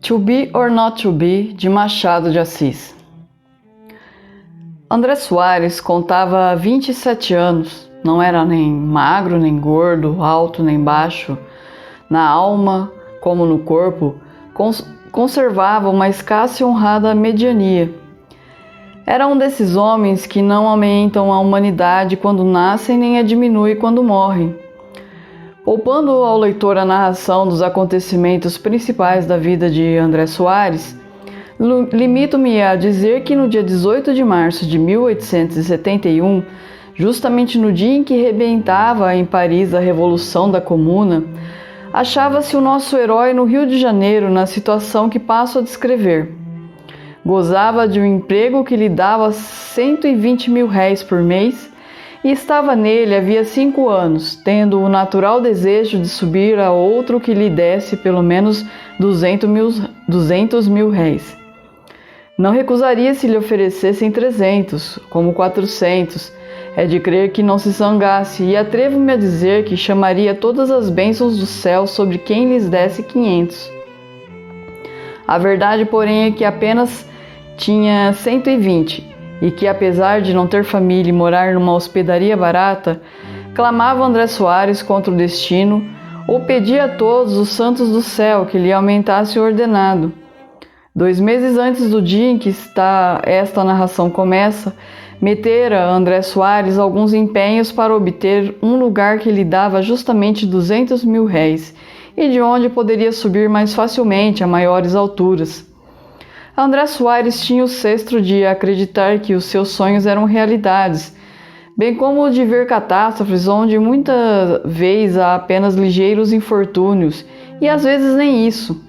To Be or Not to Be, de Machado de Assis. André Soares contava 27 anos, não era nem magro, nem gordo, alto, nem baixo. Na alma, como no corpo, conservava uma escassa e honrada mediania. Era um desses homens que não aumentam a humanidade quando nascem nem a diminui quando morrem. Poupando ao leitor a narração dos acontecimentos principais da vida de André Soares, limito-me a dizer que no dia 18 de março de 1871, justamente no dia em que rebentava em Paris a Revolução da Comuna, achava-se o nosso herói no Rio de Janeiro na situação que passo a descrever. Gozava de um emprego que lhe dava 120 mil réis por mês e estava nele havia 5 anos, tendo o natural desejo de subir a outro que lhe desse pelo menos 200 mil réis. Não recusaria se lhe oferecessem 300, como 400. É de crer que não se zangasse, e atrevo-me a dizer que chamaria todas as bênçãos do céu sobre quem lhes desse 500. A verdade, porém, é que apenas tinha 120, e que, apesar de não ter família e morar numa hospedaria barata, clamava André Soares contra o destino, ou pedia a todos os santos do céu que lhe aumentasse o ordenado. 2 meses antes do dia em que esta narração começa, metera André Soares alguns empenhos para obter um lugar que lhe dava justamente 200 mil réis, e de onde poderia subir mais facilmente a maiores alturas. André Soares tinha o sestro de acreditar que os seus sonhos eram realidades, bem como o de ver catástrofes onde muita vez há apenas ligeiros infortúnios, e às vezes nem isso.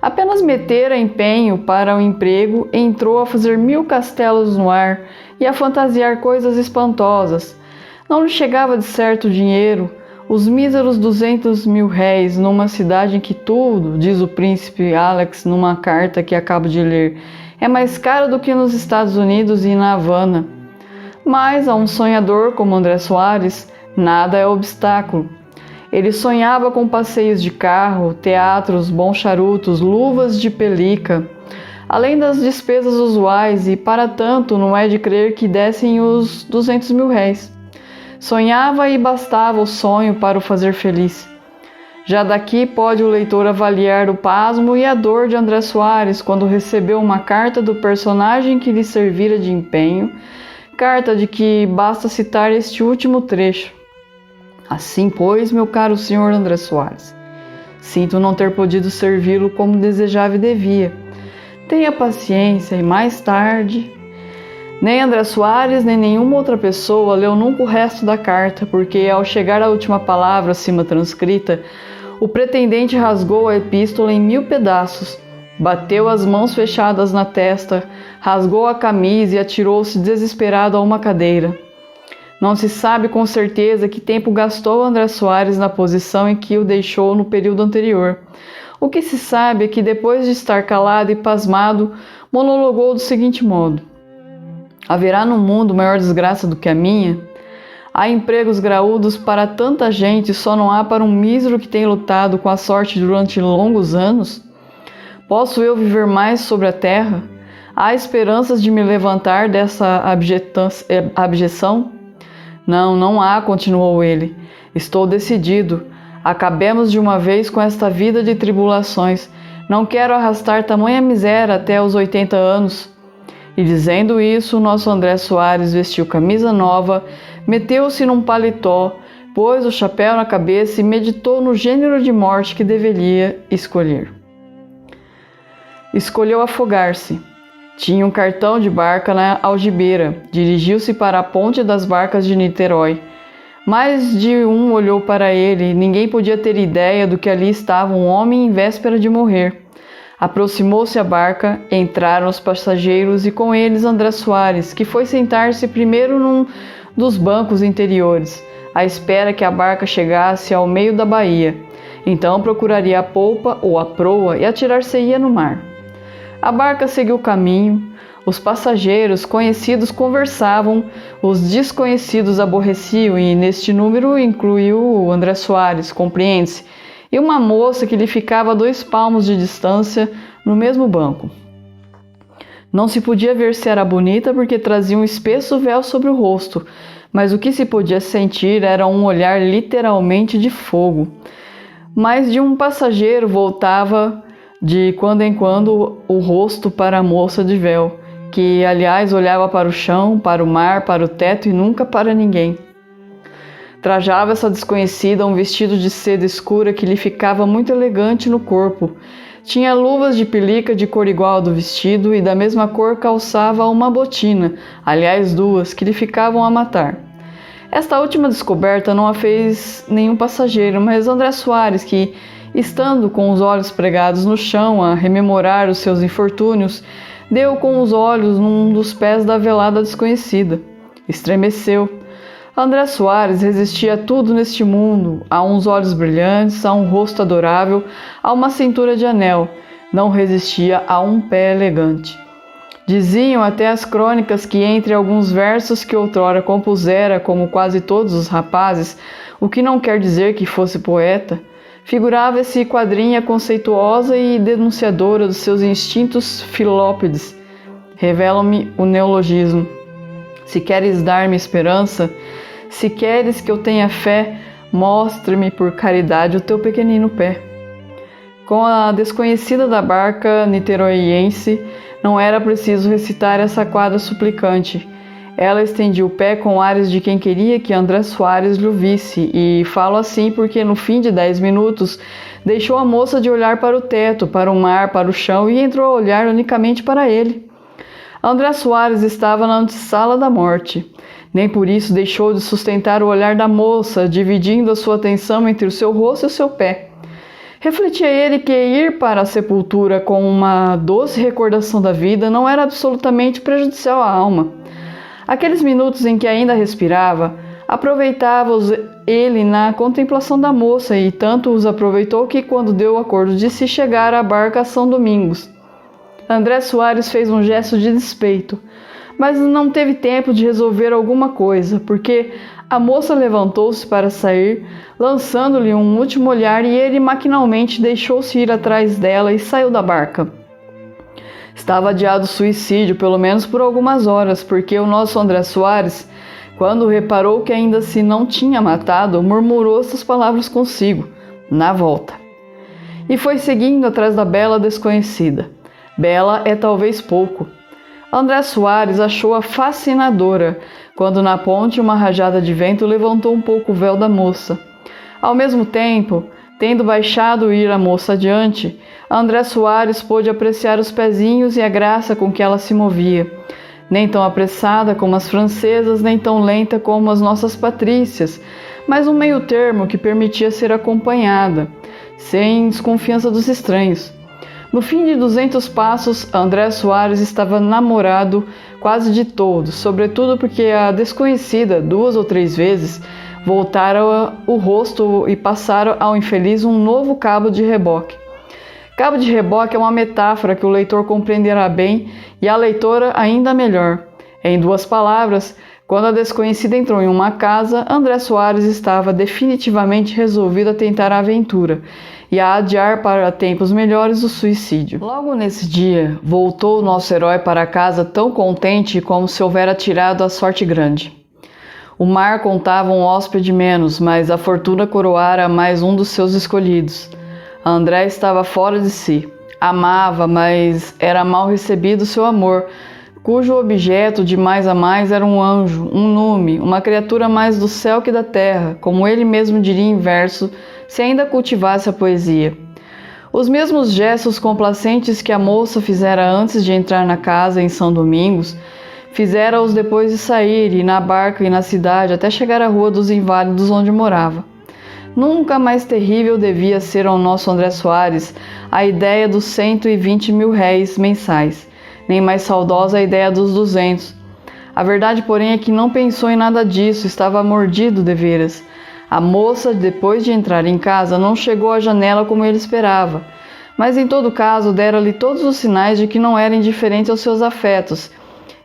Apenas metera empenho para o emprego, entrou a fazer 1000 castelos no ar e a fantasiar coisas espantosas. Não lhe chegava de certo dinheiro, os míseros 200 mil réis numa cidade em que tudo, diz o príncipe Alex numa carta que acabo de ler, é mais caro do que nos Estados Unidos e na Havana. Mas a um sonhador como André Soares, nada é obstáculo. Ele sonhava com passeios de carro, teatros, bons charutos, luvas de pelica, além das despesas usuais, e para tanto não é de crer que dessem os 200 mil réis. Sonhava e bastava o sonho para o fazer feliz. Já daqui pode o leitor avaliar o pasmo e a dor de André Soares quando recebeu uma carta do personagem que lhe servira de empenho, carta de que basta citar este último trecho. Assim, pois, meu caro senhor André Soares, sinto não ter podido servi-lo como desejava e devia. Tenha paciência e mais tarde... Nem André Soares, nem nenhuma outra pessoa leu nunca o resto da carta, porque ao chegar à última palavra acima transcrita, o pretendente rasgou a epístola em 1000 pedaços, bateu as mãos fechadas na testa, rasgou a camisa e atirou-se desesperado a uma cadeira. Não se sabe com certeza que tempo gastou André Soares na posição em que o deixou no período anterior. O que se sabe é que depois de estar calado e pasmado, monologou do seguinte modo: haverá no mundo maior desgraça do que a minha? Há empregos graúdos para tanta gente, só não há para um mísero que tem lutado com a sorte durante longos anos? Posso eu viver mais sobre a terra? Há esperanças de me levantar dessa abjeção? Não, não há, continuou ele. Estou decidido. Acabemos de uma vez com esta vida de tribulações. Não quero arrastar tamanha miséria até os 80 anos. E dizendo isso, o nosso André Soares vestiu camisa nova, meteu-se num paletó, pôs o chapéu na cabeça e meditou no gênero de morte que deveria escolher. Escolheu afogar-se. Tinha um cartão de barca na algibeira. Dirigiu-se para a ponte das barcas de Niterói. Mais de um olhou para ele. Ninguém podia ter ideia do que ali estava um homem em véspera de morrer. Aproximou-se a barca, entraram os passageiros e com eles André Soares, que foi sentar-se primeiro num dos bancos interiores, à espera que a barca chegasse ao meio da baía. Então procuraria a polpa ou a proa e atirar-se-ia no mar. A barca seguiu o caminho, os passageiros conhecidos conversavam, os desconhecidos aborreciam, e neste número incluiu o André Soares, compreende-se, e uma moça que lhe ficava a 2 palmos de distância no mesmo banco. Não se podia ver se era bonita porque trazia um espesso véu sobre o rosto, mas o que se podia sentir era um olhar literalmente de fogo. Mais de um passageiro voltava de quando em quando o rosto para a moça de véu, que, aliás, olhava para o chão, para o mar, para o teto e nunca para ninguém. Trajava essa desconhecida um vestido de seda escura que lhe ficava muito elegante no corpo. Tinha luvas de pelica de cor igual ao do vestido e da mesma cor calçava uma botina, aliás 2, que lhe ficavam a matar. Esta última descoberta não a fez nenhum passageiro, mas André Soares, que, estando com os olhos pregados no chão a rememorar os seus infortúnios, deu com os olhos num dos pés da velada desconhecida. Estremeceu. André Soares resistia a tudo neste mundo, a uns olhos brilhantes, a um rosto adorável, a uma cintura de anel. Não resistia a um pé elegante. Diziam até as crônicas que entre alguns versos que outrora compusera, como quase todos os rapazes, o que não quer dizer que fosse poeta, figurava-se quadrinha conceituosa e denunciadora dos seus instintos filópides. Revela-me o neologismo. Se queres dar-me esperança, se queres que eu tenha fé, mostre-me por caridade o teu pequenino pé. Com a desconhecida da barca niteroiense, não era preciso recitar essa quadra suplicante. Ela estendia o pé com ares de quem queria que André Soares lhe visse, e falo assim porque no fim de 10 minutos deixou a moça de olhar para o teto, para o mar, para o chão e entrou a olhar unicamente para ele. André Soares estava na antessala da morte. Nem por isso deixou de sustentar o olhar da moça, dividindo a sua atenção entre o seu rosto e o seu pé. Refletia ele que ir para a sepultura com uma doce recordação da vida não era absolutamente prejudicial à alma. Aqueles minutos em que ainda respirava, aproveitava-os ele na contemplação da moça e tanto os aproveitou que quando deu o acordo de se chegar à barca a São Domingos, André Soares fez um gesto de despeito, mas não teve tempo de resolver alguma coisa, porque a moça levantou-se para sair, lançando-lhe um último olhar e ele maquinalmente deixou-se ir atrás dela e saiu da barca. Estava adiado o suicídio, pelo menos por algumas horas, porque o nosso André Soares, quando reparou que ainda se não tinha matado, murmurou essas palavras consigo, na volta. E foi seguindo atrás da bela desconhecida. Bela é talvez pouco. André Soares achou-a fascinadora, quando na ponte uma rajada de vento levantou um pouco o véu da moça. Ao mesmo tempo, tendo baixado ir a moça adiante, André Soares pôde apreciar os pezinhos e a graça com que ela se movia. Nem tão apressada como as francesas, nem tão lenta como as nossas patrícias, mas um meio termo que permitia ser acompanhada, sem desconfiança dos estranhos. No fim de 200 passos, André Soares estava namorado quase de todos, sobretudo porque a desconhecida, 2 ou 3 vezes, voltara o rosto e passara ao infeliz um novo cabo de reboque. Cabo de reboque é uma metáfora que o leitor compreenderá bem e a leitora ainda melhor. Em 2 palavras, quando a desconhecida entrou em uma casa, André Soares estava definitivamente resolvido a tentar a aventura e a adiar para tempos melhores o suicídio. Logo nesse dia, voltou o nosso herói para casa tão contente como se houvera tirado a sorte grande. O mar contava um hóspede menos, mas a fortuna coroara mais um dos seus escolhidos. André estava fora de si. Amava, mas era mal recebido seu amor, cujo objeto de mais a mais era um anjo, um nume, uma criatura mais do céu que da terra, como ele mesmo diria em verso, se ainda cultivasse a poesia. Os mesmos gestos complacentes que a moça fizera antes de entrar na casa em São Domingos, fizera-os depois de sair, e na barca e na cidade, até chegar à Rua dos Inválidos, onde morava. Nunca mais terrível devia ser ao nosso André Soares a ideia dos 120 mil réis mensais, nem mais saudosa a ideia dos 200. A verdade, porém, é que não pensou em nada disso, estava mordido deveras. A moça, depois de entrar em casa, não chegou à janela como ele esperava, mas em todo caso dera-lhe todos os sinais de que não era indiferente aos seus afetos,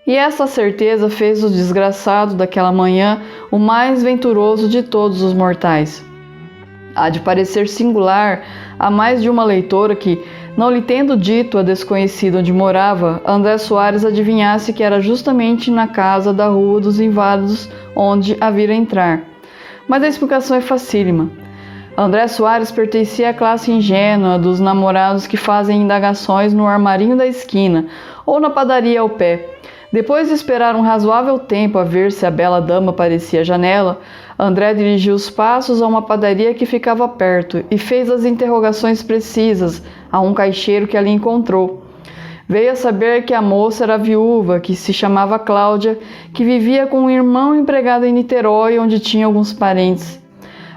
e essa certeza fez o desgraçado daquela manhã o mais venturoso de todos os mortais. Há de parecer singular a mais de uma leitora que, não lhe tendo dito a desconhecida onde morava, André Soares adivinhasse que era justamente na casa da Rua dos Inválidos onde a vira entrar. Mas a explicação é facílima. André Soares pertencia à classe ingênua dos namorados que fazem indagações no armarinho da esquina ou na padaria ao pé. Depois de esperar um razoável tempo a ver se a bela dama aparecia à janela, André dirigiu os passos a uma padaria que ficava perto e fez as interrogações precisas a um caixeiro que ali encontrou. Veio a saber que a moça era viúva, que se chamava Cláudia, que vivia com um irmão empregado em Niterói, onde tinha alguns parentes.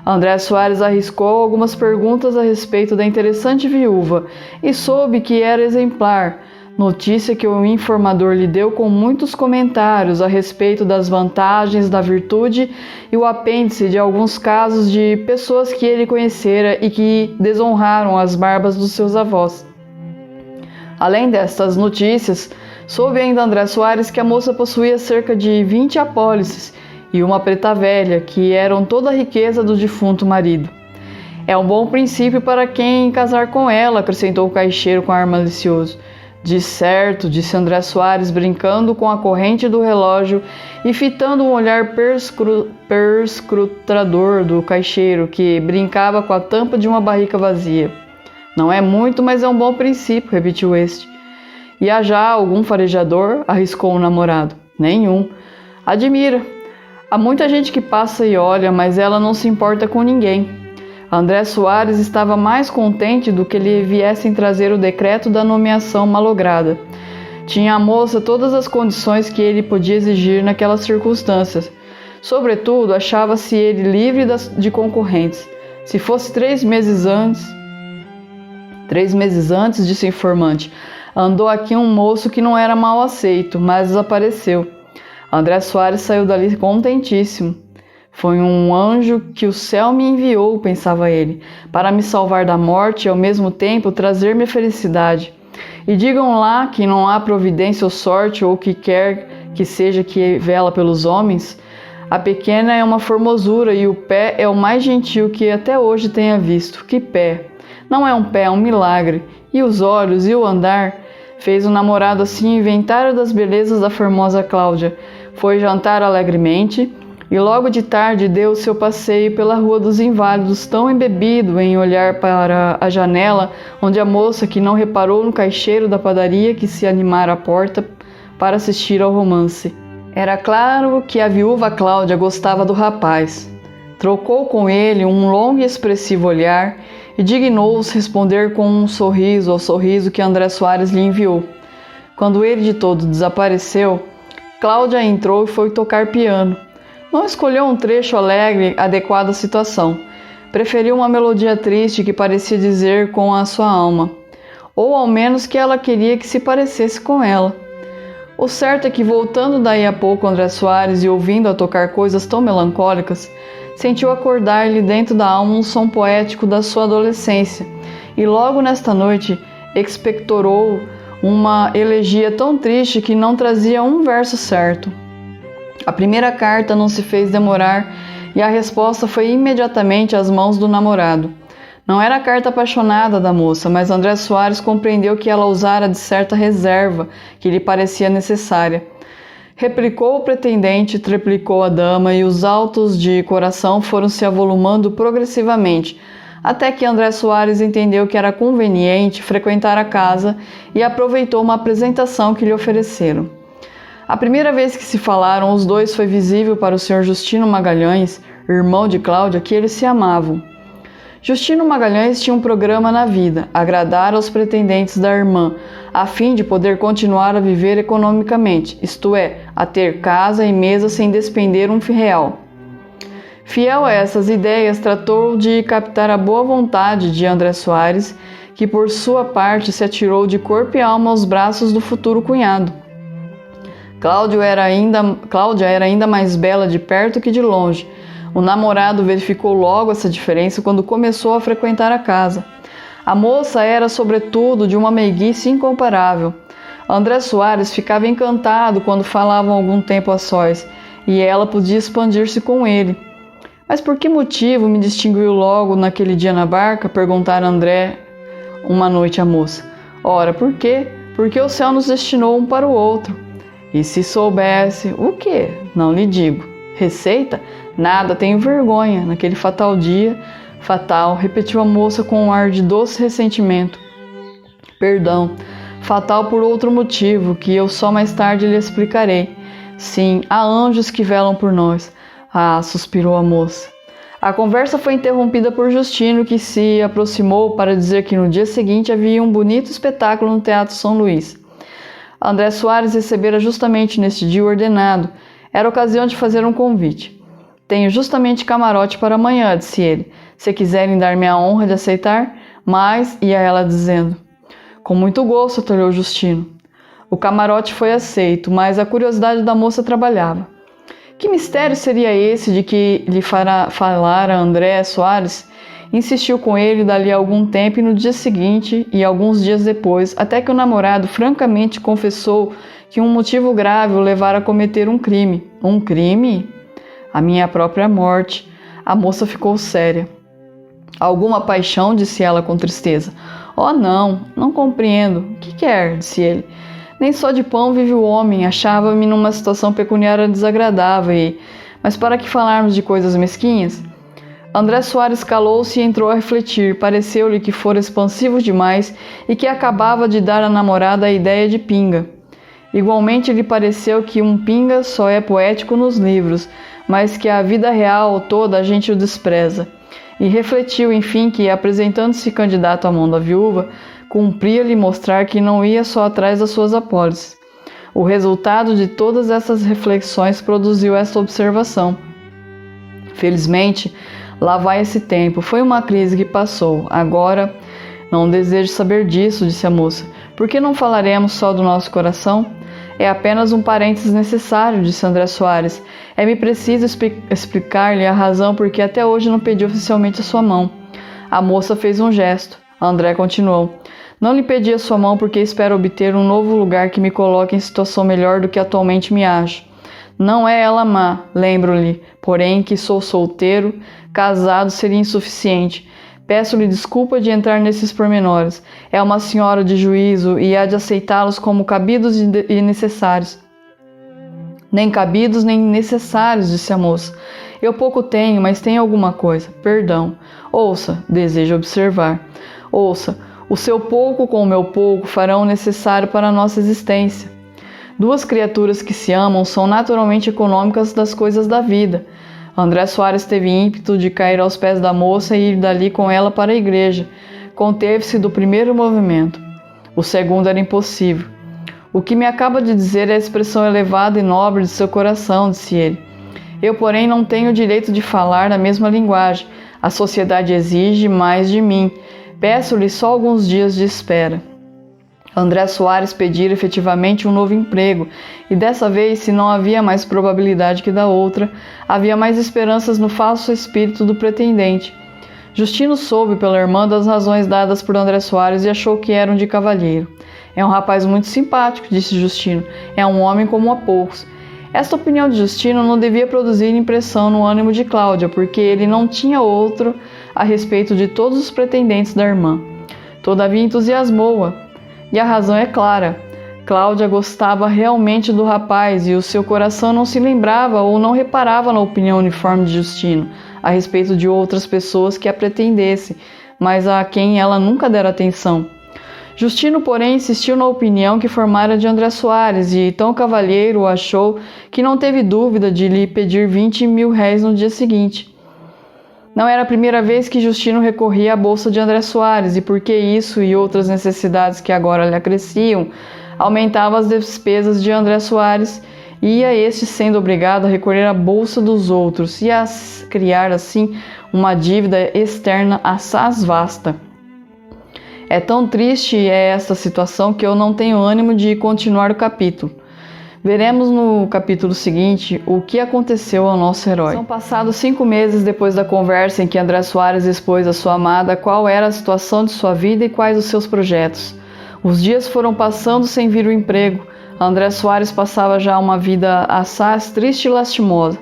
André Soares arriscou algumas perguntas a respeito da interessante viúva e soube que era exemplar, notícia que o informador lhe deu com muitos comentários a respeito das vantagens da virtude e o apêndice de alguns casos de pessoas que ele conhecera e que desonraram as barbas dos seus avós. Além destas notícias, soube ainda André Soares que a moça possuía cerca de 20 apólices e uma preta velha, que eram toda a riqueza do defunto marido. É um bom princípio para quem casar com ela, acrescentou o caixeiro com ar malicioso. De certo, disse André Soares, brincando com a corrente do relógio e fitando um olhar perscrutador do caixeiro, que brincava com a tampa de uma barrica vazia. Não é muito, mas é um bom princípio, repetiu este. E há já algum farejador? Arriscou o namorado. Nenhum. Admira. Há muita gente que passa e olha, mas ela não se importa com ninguém. André Soares estava mais contente do que lhe viessem trazer o decreto da nomeação malograda. Tinha a moça todas as condições que ele podia exigir naquelas circunstâncias. Sobretudo, achava-se ele livre de concorrentes. Se fosse 3 meses antes, disse o informante, andou aqui um moço que não era mal aceito, mas desapareceu. André Soares saiu dali contentíssimo. Foi um anjo que o céu me enviou, pensava ele, para me salvar da morte e ao mesmo tempo trazer-me a felicidade. E digam lá que não há providência ou sorte ou o que quer que seja que vela pelos homens. A pequena é uma formosura e o pé é o mais gentil que até hoje tenha visto. Que pé! Não é um pé, é um milagre. E os olhos e o andar? Fez o namorado assim inventário das belezas da formosa Cláudia. Foi jantar alegremente e logo de tarde deu o seu passeio pela Rua dos Inválidos, tão embebido em olhar para a janela, onde a moça que não reparou no caixeiro da padaria que se animara à porta para assistir ao romance. Era claro que a viúva Cláudia gostava do rapaz. Trocou com ele um longo e expressivo olhar e dignou-se responder com um sorriso ao sorriso que André Soares lhe enviou. Quando ele de todo desapareceu, Cláudia entrou e foi tocar piano. Não escolheu um trecho alegre adequado à situação. Preferiu uma melodia triste que parecia dizer com a sua alma, ou ao menos que ela queria que se parecesse com ela. O certo é que, voltando daí a pouco André Soares e ouvindo-a tocar coisas tão melancólicas, sentiu acordar-lhe dentro da alma um som poético da sua adolescência, e logo nesta noite expectorou uma elegia tão triste que não trazia um verso certo. A primeira carta não se fez demorar e a resposta foi imediatamente às mãos do namorado. Não era a carta apaixonada da moça, mas André Soares compreendeu que ela usara de certa reserva que lhe parecia necessária. Replicou o pretendente, triplicou a dama e os autos de coração foram se avolumando progressivamente, até que André Soares entendeu que era conveniente frequentar a casa e aproveitou uma apresentação que lhe ofereceram. A primeira vez que se falaram, os dois foi visível para o Sr. Justino Magalhães, irmão de Cláudia, que eles se amavam. Justino Magalhães tinha um programa na vida, agradar aos pretendentes da irmã, a fim de poder continuar a viver economicamente, isto é, a ter casa e mesa sem despender um real. Fiel a essas ideias, tratou de captar a boa vontade de André Soares, que por sua parte se atirou de corpo e alma aos braços do futuro cunhado. Cláudia era ainda mais bela de perto que de longe. O namorado verificou logo essa diferença quando começou a frequentar a casa. A moça era, sobretudo, de uma meiguice incomparável. André Soares ficava encantado quando falavam algum tempo a sós, e ela podia expandir-se com ele. Mas por que motivo me distinguiu logo naquele dia na barca? Perguntara André uma noite à moça. Ora, por quê? Porque o céu nos destinou um para o outro. E se soubesse, o quê? Não lhe digo. Receita? Nada, tenho vergonha. Naquele fatal dia, fatal, repetiu a moça com um ar de doce ressentimento. Perdão, fatal por outro motivo, que eu só mais tarde lhe explicarei. Sim, há anjos que velam por nós. Ah, suspirou a moça. A conversa foi interrompida por Justino, que se aproximou para dizer que no dia seguinte havia um bonito espetáculo no Teatro São Luís. André Soares recebera justamente neste dia o ordenado. Era ocasião de fazer um convite. Tenho justamente camarote para amanhã, disse ele. Se quiserem dar-me a honra de aceitar, mas, ia ela dizendo. Com muito gosto, atalhou Justino. O camarote foi aceito, mas a curiosidade da moça trabalhava. Que mistério seria esse de que lhe falara André Soares? Insistiu com ele dali a algum tempo e no dia seguinte e alguns dias depois, até que o namorado francamente confessou que um motivo grave o levara a cometer um crime. Um crime? A minha própria morte. A moça ficou séria. Alguma paixão? Disse ela com tristeza. Oh, não compreendo. O que quer? Disse ele. Nem só de pão vive o homem. Achava-me numa situação pecuniária desagradável e... Mas para que falarmos de coisas mesquinhas? André Soares calou-se e entrou a refletir. Pareceu-lhe que fora expansivo demais e que acabava de dar à namorada a ideia de pinga. Igualmente lhe pareceu que um pinga só é poético nos livros, mas que a vida real toda a gente o despreza. E refletiu, enfim, que, apresentando-se candidato à mão da viúva, cumpria-lhe mostrar que não ia só atrás das suas apólices. O resultado de todas essas reflexões produziu esta observação. Felizmente, lá vai esse tempo. Foi uma crise que passou. Agora, não desejo saber disso, disse a moça. Por que não falaremos só do nosso coração? É apenas um parênteses necessário, disse André Soares. É-me preciso explicar-lhe a razão por que até hoje não pedi oficialmente a sua mão. A moça fez um gesto. André continuou. Não lhe pedi a sua mão porque espero obter um novo lugar que me coloque em situação melhor do que atualmente me acho. Não é ela má, lembro-lhe, porém que sou solteiro, casado seria insuficiente. Peço-lhe desculpa de entrar nesses pormenores. É uma senhora de juízo e há de aceitá-los como cabidos e necessários. Nem cabidos nem necessários, disse a moça. Eu pouco tenho, mas tenho alguma coisa. Perdão. Ouça, desejo observar. Ouça, o seu pouco com o meu pouco farão o necessário para a nossa existência. Duas criaturas que se amam são naturalmente econômicas das coisas da vida. André Soares teve ímpeto de cair aos pés da moça e ir dali com ela para a igreja. Conteve-se do primeiro movimento. O segundo era impossível. O que me acaba de dizer é a expressão elevada e nobre de seu coração, disse ele. Eu, porém, não tenho o direito de falar na mesma linguagem. A sociedade exige mais de mim. Peço-lhe só alguns dias de espera. André Soares pedira efetivamente um novo emprego, e dessa vez, se não havia mais probabilidade que da outra, havia mais esperanças no falso espírito do pretendente. Justino soube pela irmã das razões dadas por André Soares e achou que eram de cavalheiro. É um rapaz muito simpático, disse Justino. É um homem como a poucos. Esta opinião de Justino não devia produzir impressão no ânimo de Cláudia, porque ele não tinha outro a respeito de todos os pretendentes da irmã. Todavia entusiasmou-a. E a razão é clara. Cláudia gostava realmente do rapaz e o seu coração não se lembrava ou não reparava na opinião uniforme de Justino a respeito de outras pessoas que a pretendessem, mas a quem ela nunca dera atenção. Justino, porém, insistiu na opinião que formara de André Soares e tão cavalheiro o achou que não teve dúvida de lhe pedir 20.000 réis no dia seguinte. Não era a primeira vez que Justino recorria à bolsa de André Soares, e porque isso e outras necessidades que agora lhe acresciam, aumentava as despesas de André Soares, e ia este sendo obrigado a recorrer à bolsa dos outros, e a criar assim uma dívida externa assaz vasta. É tão triste esta situação que eu não tenho ânimo de continuar o capítulo. Veremos no capítulo seguinte o que aconteceu ao nosso herói. São passados 5 meses depois da conversa em que André Soares expôs à sua amada qual era a situação de sua vida e quais os seus projetos. Os dias foram passando sem vir o emprego. André Soares passava já uma vida assaz triste e lastimosa.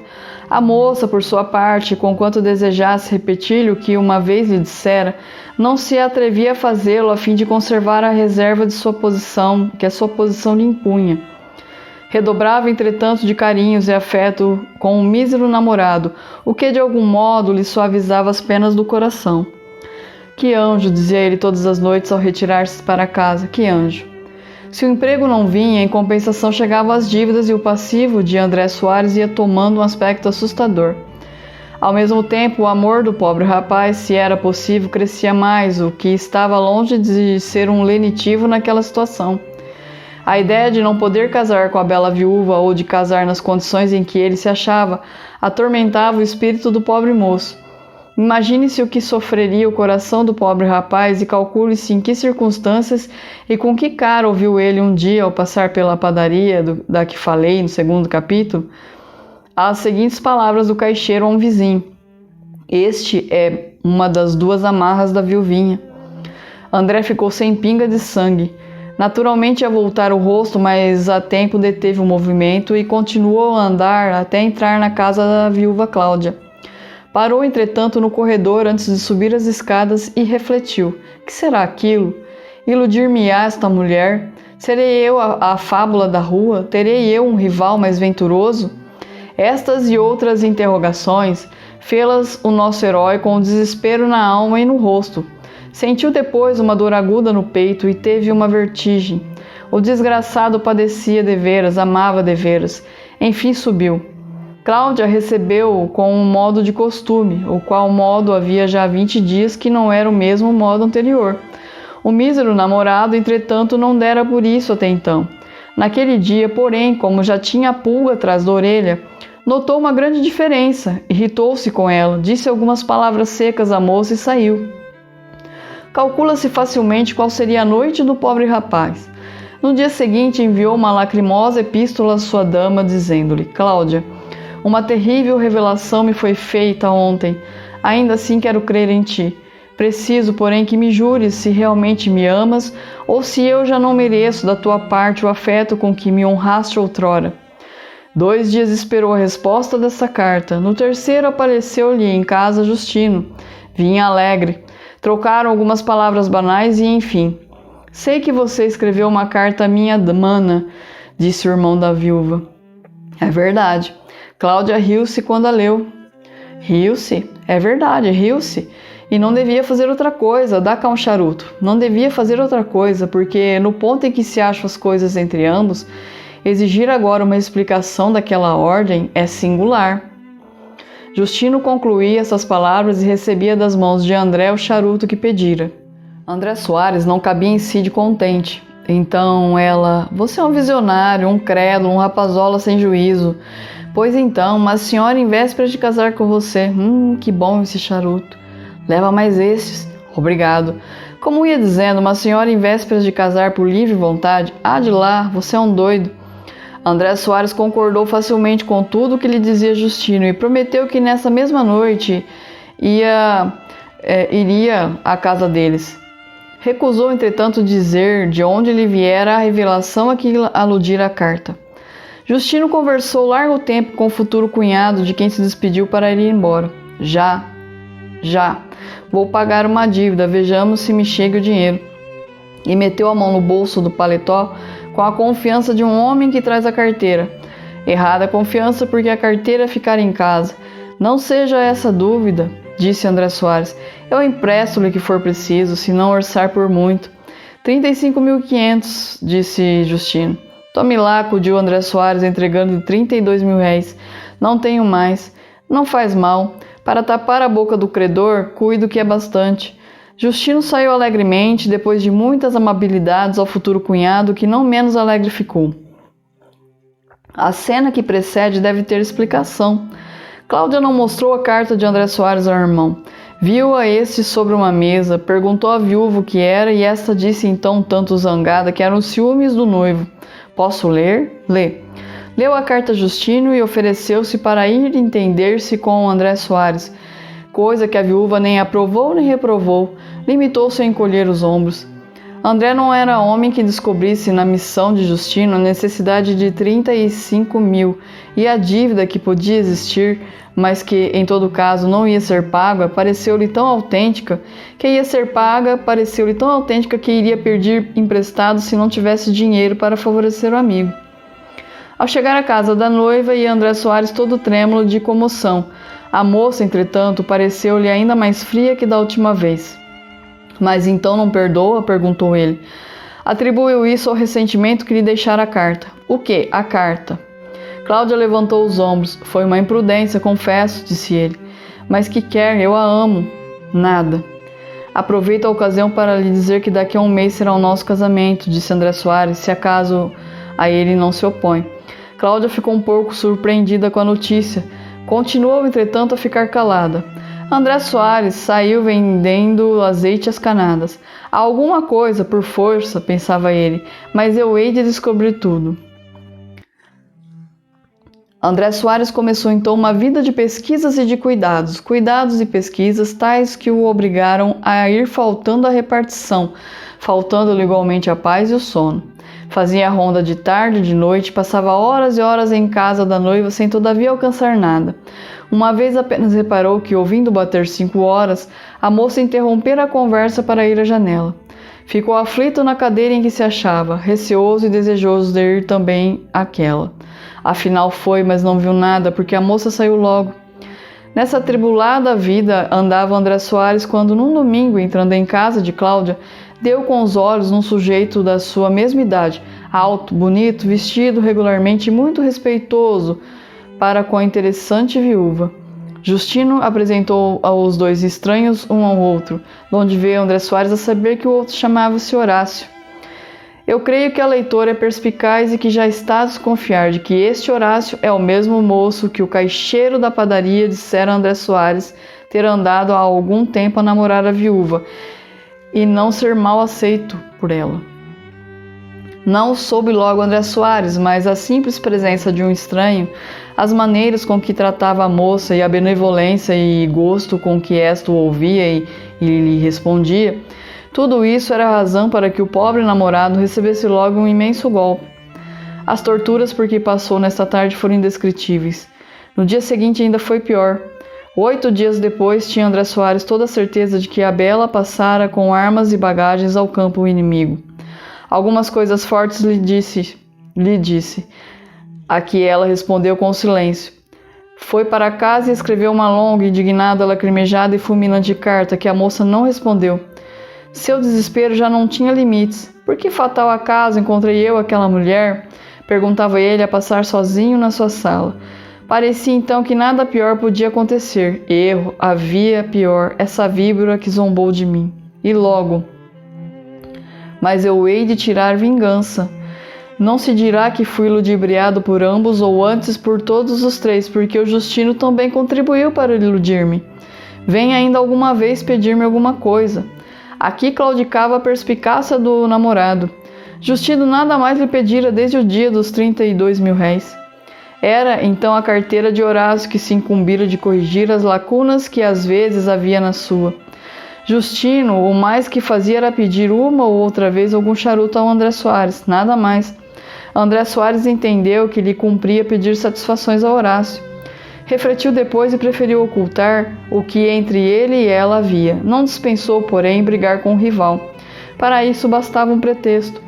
A moça, por sua parte, conquanto desejasse repetir-lhe o que uma vez lhe dissera, não se atrevia a fazê-lo a fim de conservar a reserva de sua posição, que a sua posição lhe impunha. Redobrava, entretanto, de carinhos e afeto com o mísero namorado, o que de algum modo lhe suavizava as penas do coração. Que anjo, dizia ele todas as noites ao retirar-se para casa, que anjo. Se o emprego não vinha, em compensação chegavam as dívidas e o passivo de André Soares ia tomando um aspecto assustador. Ao mesmo tempo, o amor do pobre rapaz, se era possível, crescia mais, o que estava longe de ser um lenitivo naquela situação. A ideia de não poder casar com a bela viúva ou de casar nas condições em que ele se achava atormentava o espírito do pobre moço. Imagine-se o que sofreria o coração do pobre rapaz e calcule-se em que circunstâncias e com que cara ouviu ele um dia ao passar pela padaria da que falei no segundo capítulo, as seguintes palavras do caixeiro a um vizinho. Este é uma das duas amarras da viuvinha. André ficou sem pinga de sangue. Naturalmente ia voltar o rosto, mas a tempo deteve o movimento e continuou a andar até entrar na casa da viúva Cláudia. Parou, entretanto, no corredor antes de subir as escadas e refletiu. Que será aquilo? Iludir-me-á esta mulher? Serei eu a fábula da rua? Terei eu um rival mais venturoso? Estas e outras interrogações fê-las o nosso herói com desespero na alma e no rosto. Sentiu depois uma dor aguda no peito e teve uma vertigem. O desgraçado padecia deveras, amava deveras. Enfim subiu. Cláudia recebeu-o com um modo de costume, o qual modo havia já 20 dias que não era o mesmo modo anterior. O mísero namorado, entretanto, não dera por isso até então. Naquele dia, porém, como já tinha a pulga atrás da orelha, notou uma grande diferença, irritou-se com ela, disse algumas palavras secas à moça e saiu. Calcula-se facilmente qual seria a noite do pobre rapaz. No dia seguinte enviou uma lacrimosa epístola à sua dama, dizendo-lhe: Cláudia, uma terrível revelação me foi feita ontem. Ainda assim quero crer em ti. Preciso, porém, que me jures se realmente me amas ou se eu já não mereço da tua parte o afeto com que me honraste outrora. 2 dias esperou a resposta dessa carta. No terceiro apareceu-lhe em casa Justino. Vinha alegre. Trocaram algumas palavras banais e, enfim. Sei que você escreveu uma carta à minha mana, disse o irmão da viúva. É verdade. Cláudia riu-se quando a leu. Riu-se? É verdade, riu-se. E não devia fazer outra coisa, dá cá um charuto. Não devia fazer outra coisa, porque no ponto em que se acham as coisas entre ambos, exigir agora uma explicação daquela ordem é singular. Justino concluía essas palavras e recebia das mãos de André o charuto que pedira. André Soares não cabia em si de contente. Então ela: você é um visionário, um crédulo, um rapazola sem juízo. Pois então, uma senhora em vésperas de casar com você. Que bom esse charuto. Leva mais estes. Obrigado. Como ia dizendo, uma senhora em vésperas de casar por livre vontade. Ah, de lá, você é um doido. André Soares concordou facilmente com tudo o que lhe dizia Justino e prometeu que nessa mesma noite iria à casa deles. Recusou, entretanto, dizer de onde lhe viera a revelação a que aludira a carta. Justino conversou largo tempo com o futuro cunhado, de quem se despediu para ir embora. Já. Vou pagar uma dívida, vejamos se me chega o dinheiro. E meteu a mão no bolso do paletó com a confiança de um homem que traz a carteira. Errada a confiança, porque a carteira ficara em casa. Não seja essa dúvida, disse André Soares. Eu empresto-lhe que for preciso, se não orçar por muito. 35.500, disse Justino. Tome lá, acudiu André Soares, entregando 32 mil réis. Não tenho mais. Não faz mal. Para tapar a boca do credor, cuido que é bastante. Justino saiu alegremente, depois de muitas amabilidades ao futuro cunhado, que não menos alegre ficou. A cena que precede deve ter explicação. Cláudia não mostrou a carta de André Soares ao irmão. Viu-a este sobre uma mesa, perguntou à viúva o que era e esta disse então, tanto zangada, que eram os ciúmes do noivo. Posso ler? Lê. Leu a carta a Justino e ofereceu-se para ir entender-se com André Soares, coisa que a viúva nem aprovou nem reprovou, limitou-se a encolher os ombros. André não era homem que descobrisse na missão de Justino a necessidade de 35.000 e a dívida que podia existir, mas que, em todo caso, não ia ser paga, pareceu-lhe tão autêntica que iria pedir emprestado se não tivesse dinheiro para favorecer o amigo. Ao chegar à casa da noiva, ia André Soares todo trêmulo de comoção. A moça, entretanto, pareceu-lhe ainda mais fria que da última vez. Mas então não perdoa? Perguntou ele. Atribuiu isso ao ressentimento que lhe deixara a carta. O quê? A carta. Cláudia levantou os ombros. Foi uma imprudência, confesso, disse ele. Mas que quer? Eu a amo. Nada. Aproveito a ocasião para lhe dizer que daqui a um mês será o nosso casamento, disse André Soares, se acaso a ele não se opõe. Cláudia ficou um pouco surpreendida com a notícia. Continuou, entretanto, a ficar calada. André Soares saiu vendendo azeite às canadas. Há alguma coisa, por força, pensava ele, mas eu hei de descobrir tudo. André Soares começou então uma vida de pesquisas e de cuidados e pesquisas tais que o obrigaram a ir faltando a repartição, faltando-lhe igualmente a paz e o sono. Fazia a ronda de tarde e de noite, passava horas e horas em casa da noiva sem todavia alcançar nada. Uma vez apenas reparou que, ouvindo bater 5 horas, a moça interrompera a conversa para ir à janela. Ficou aflito na cadeira em que se achava, receoso e desejoso de ir também àquela. Afinal foi, mas não viu nada, porque a moça saiu logo. Nessa atribulada vida andava André Soares quando, num domingo, entrando em casa de Cláudia, deu com os olhos num sujeito da sua mesma idade, alto, bonito, vestido regularmente e muito respeitoso para com a interessante viúva. Justino apresentou aos dois estranhos um ao outro, donde veio André Soares a saber que o outro chamava-se Horácio. Eu creio que a leitora é perspicaz e que já está a desconfiar de que este Horácio é o mesmo moço que o caixeiro da padaria dissera a André Soares ter andado há algum tempo a namorar a viúva e não ser mal aceito por ela. Não soube logo André Soares, mas a simples presença de um estranho, as maneiras com que tratava a moça e a benevolência e gosto com que esta o ouvia e lhe respondia, tudo isso era razão para que o pobre namorado recebesse logo um imenso golpe. As torturas por que passou nesta tarde foram indescritíveis. No dia seguinte ainda foi pior. 8 dias depois tinha André Soares toda a certeza de que a bela passara com armas e bagagens ao campo inimigo. Algumas coisas fortes lhe disse, a que ela respondeu com silêncio. Foi para casa e escreveu uma longa, indignada, lacrimejada e fulminante carta que a moça não respondeu. Seu desespero já não tinha limites. Por que fatal acaso encontrei eu aquela mulher? Perguntava ele a passar sozinho na sua sala. Parecia então que nada pior podia acontecer. Erro, havia pior, essa víbora que zombou de mim. E logo. Mas eu hei de tirar vingança. Não se dirá que fui ludibriado por ambos ou antes por todos os três, porque o Justino também contribuiu para iludir-me. Vem ainda alguma vez pedir-me alguma coisa. Aqui claudicava a perspicácia do namorado. Justino nada mais lhe pedira desde o dia dos 32.000 réis. Era, então, a carteira de Horácio que se incumbira de corrigir as lacunas que às vezes havia na sua. Justino, o mais que fazia era pedir uma ou outra vez algum charuto ao André Soares, nada mais. André Soares entendeu que lhe cumpria pedir satisfações a Horácio. Refletiu depois e preferiu ocultar o que entre ele e ela havia. Não dispensou, porém, brigar com o rival. Para isso bastava um pretexto.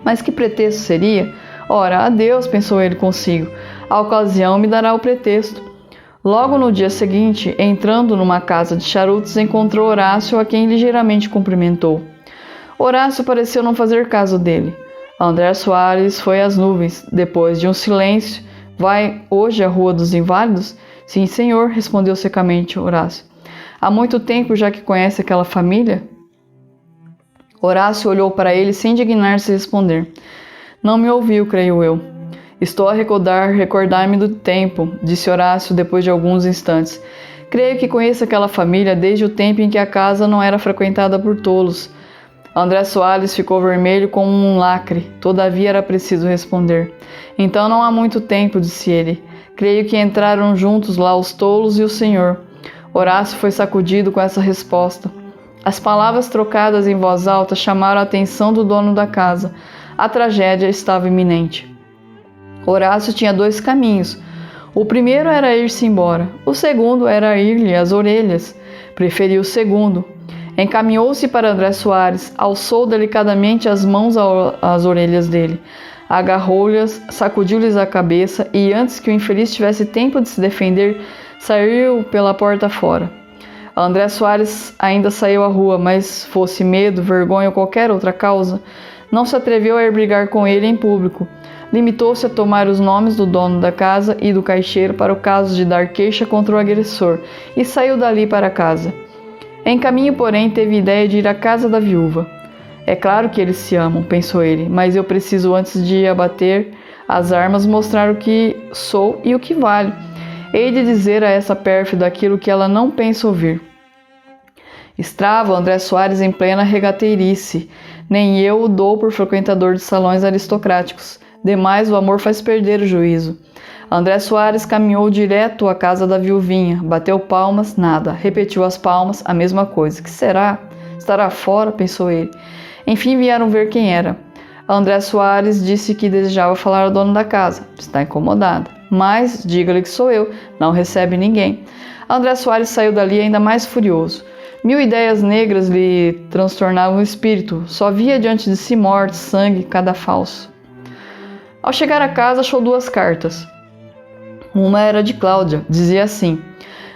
Mas que pretexto seria? Ora, adeus, pensou ele consigo. A ocasião me dará o pretexto. Logo no dia seguinte, entrando numa casa de charutos, encontrou Horácio, a quem ligeiramente cumprimentou. Horácio pareceu não fazer caso dele. André Soares foi às nuvens. Depois de um silêncio, vai hoje à Rua dos Inválidos? Sim, senhor, respondeu secamente Horácio. Há muito tempo já que conhece aquela família? Horácio olhou para ele sem dignar-se responder. Não me ouviu, creio eu. Estou a recordar-me do tempo, disse Horácio depois de alguns instantes. Creio que conheço aquela família desde o tempo em que a casa não era frequentada por tolos. André Soares ficou vermelho como um lacre, todavia era preciso responder. Então não há muito tempo, disse ele. Creio que entraram juntos lá os tolos e o senhor. Horácio foi sacudido com essa resposta. As palavras trocadas em voz alta chamaram a atenção do dono da casa. A tragédia estava iminente. Horácio tinha 2 caminhos. O primeiro era ir-se embora. O segundo era ir-lhe às orelhas. Preferiu o segundo. Encaminhou-se para André Soares, alçou delicadamente as mãos às orelhas dele, agarrou-lhes, sacudiu-lhes a cabeça e, antes que o infeliz tivesse tempo de se defender, saiu pela porta fora. André Soares ainda saiu à rua, mas, fosse medo, vergonha ou qualquer outra causa, não se atreveu a ir brigar com ele em público. Limitou-se a tomar os nomes do dono da casa e do caixeiro para o caso de dar queixa contra o agressor e saiu dali para casa. Em caminho, porém, teve ideia de ir à casa da viúva. É claro que eles se amam, pensou ele, mas eu preciso, antes de abater as armas, mostrar o que sou e o que valho. Hei de dizer a essa pérfida aquilo que ela não pensa ouvir. Estava André Soares em plena regateirice. Nem eu o dou por frequentador de salões aristocráticos. Demais, o amor faz perder o juízo. André Soares caminhou direto à casa da viuvinha, bateu palmas, nada, repetiu as palmas, a mesma coisa. Que será? Estará fora, pensou ele. Enfim, vieram ver quem era. André Soares disse que desejava falar ao dono da casa. Está incomodada. Mas, diga-lhe que sou eu, não recebe ninguém. André Soares saiu dali ainda mais furioso. 1000 ideias negras lhe transtornavam o espírito. Só via diante de si morte, sangue, cadafalso. Ao chegar a casa, achou 2 cartas. Uma era de Cláudia, dizia assim: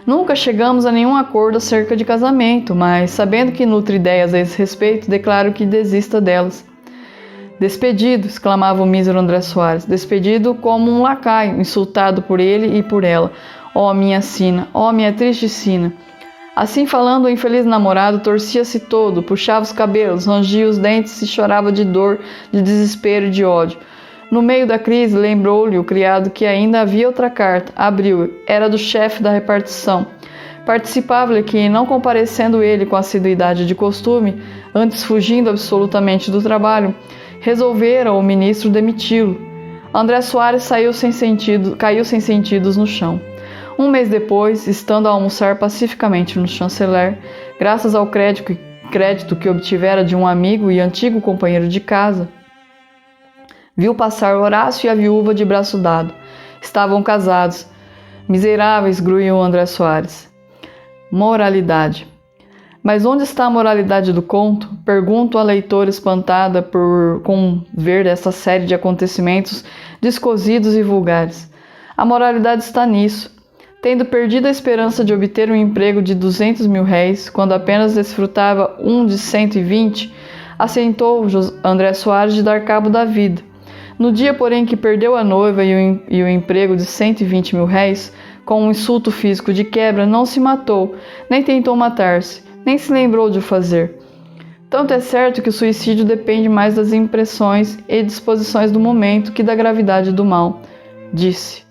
nunca chegamos a nenhum acordo acerca de casamento, mas, sabendo que nutre ideias a esse respeito, declaro que desista delas. Despedido, exclamava o mísero André Soares, despedido como um lacaio, insultado por ele e por ela. Ó minha sina, ó minha triste sina. Assim falando, o infeliz namorado torcia-se todo, puxava os cabelos, rangia os dentes e chorava de dor, de desespero e de ódio. No meio da crise, lembrou-lhe o criado que ainda havia outra carta. Abriu. Era do chefe da repartição. Participava-lhe que, não comparecendo ele com a assiduidade de costume, antes fugindo absolutamente do trabalho, resolvera o ministro demiti-lo. André Soares caiu sem sentidos no chão. Um mês depois, estando a almoçar pacificamente no chanceler, graças ao crédito que obtivera de um amigo e antigo companheiro de casa, viu passar Horácio e a viúva de braço dado. Estavam casados. Miseráveis, gruiu André Soares. Moralidade. Mas onde está a moralidade do conto? Pergunto à leitora espantada com ver essa série de acontecimentos descosidos e vulgares. A moralidade está nisso. Tendo perdido a esperança de obter um emprego de 200 mil réis, quando apenas desfrutava um de 120, assentou André Soares de dar cabo da vida. No dia, porém, que perdeu a noiva e o emprego de 120 mil réis, com um insulto físico de quebra, não se matou, nem tentou matar-se, nem se lembrou de o fazer. Tanto é certo que o suicídio depende mais das impressões e disposições do momento que da gravidade do mal, disse.